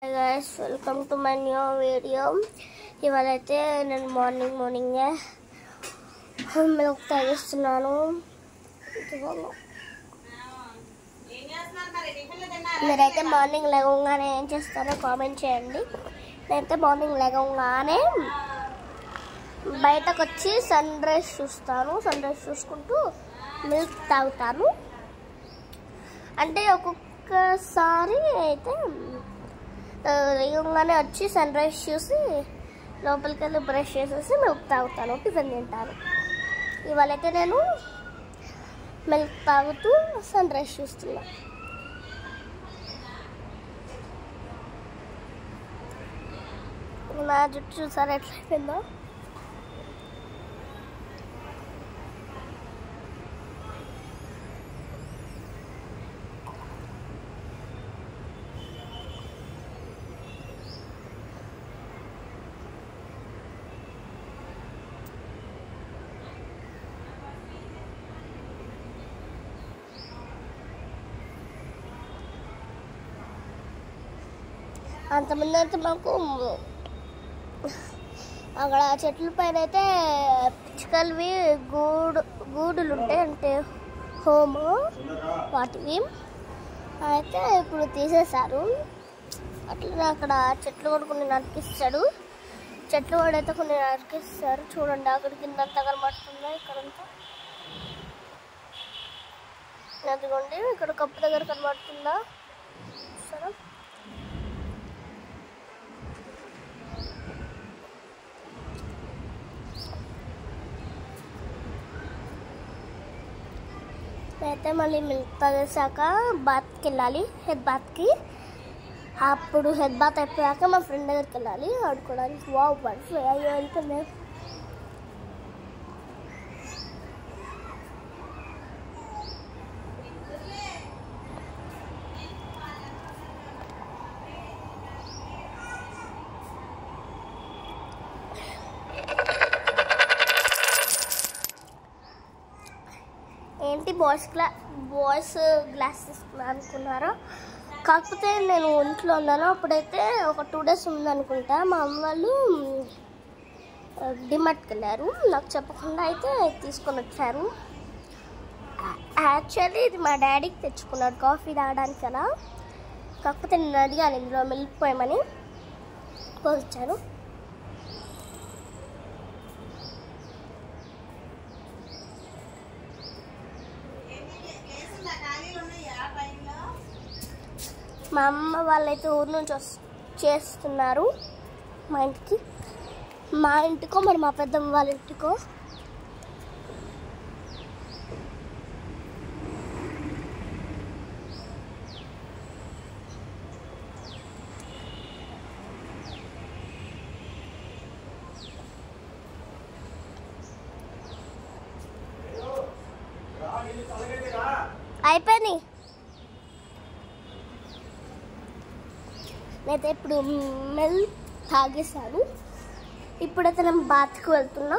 Hi guys, welcome to my new video. ఇవాళైతే నేను morning milk తాగిస్తున్నాను. మీరైతే morning లేవగానే ఏం చేస్తారో కామెంట్ చేయండి. నేనైతే మార్నింగ్ లేవగానే బయటకు వచ్చి సన్ రైజ్ చూస్తాను. సన్ రైజ్ చూసుకుంటూ మిల్క్ తాగుతాను. అంటే ఒక్కొక్కసారి అయితే లేవగానే వచ్చి సన్ రైజ్ చూసి లోపలికి వెళ్ళి బ్రష్ చేసేసి మిల్క్ తాగుతాను, టిఫిన్ తింటాను. ఇవాళైతే నేను మిల్క్ తాగుతూ సన్ రైజ్ చూస్తున్నా. నా జుట్టు చూసారా ఎట్లయిపోయిందో. అంతమంది అయితే మాకు అక్కడ చెట్ల పైన అయితే పిచ్చుకలవి గూడులు ఉంటాయి, అంటే హోమ్ వాటివి అయితే ఇప్పుడు తీసేశారు. అట్లా అక్కడ చెట్లు కూడా కొన్ని నరికిస్తాడు. చెట్లు కూడా అయితే కొన్ని నరికిస్తారు. చూడండి అక్కడ కిందంతా కనబడుతుందా, ఇక్కడంతా అదిగోండి ఇక్కడ కప్పు దగ్గర కనబడుతుందా సరే. అయితే మళ్ళీ మిల్క్ తాగేసాక బాత్కి వెళ్ళాలి, హెడ్ బాత్కి. అప్పుడు హెడ్ బాత్ అయిపోయాక మా ఫ్రెండ్ దగ్గరికి వెళ్ళాలి ఆడుకోవడానికి. వావ్ బటర్ఫ్లై అయ్యో వెళ్తుంది. ఏంటి బాయ్స్ గ్లాస్ తీసుకున్నా అనుకున్నారా? కాకపోతే నేను ఇంట్లో ఉన్నాను. అప్పుడైతే ఒక 2 days ఉందనుకుంటా. మా అమ్మ వాళ్ళు డిమార్ట్కి వెళ్ళారు, నాకు చెప్పకుండా అయితే తీసుకొని వచ్చారు. యాక్చువల్లీ ఇది మా డాడీకి తెచ్చుకున్నాడు కాఫీ తాగడానికి అలా. కాకపోతే నేను అడిగాను ఇందులో మిల్క్ పోయమని, పోయించాను. మా అమ్మ వాళ్ళైతే ఊరు నుంచి చేస్తున్నారు మా ఇంటికో మరి మా పెద్దమ్మ వాళ్ళ ఇంటికో. అయిపోయింది. నేనైతే ఇప్పుడు మిల్క్ తాగేసాను. ఇప్పుడైతే నేను బాత్కి వెళ్తున్నా.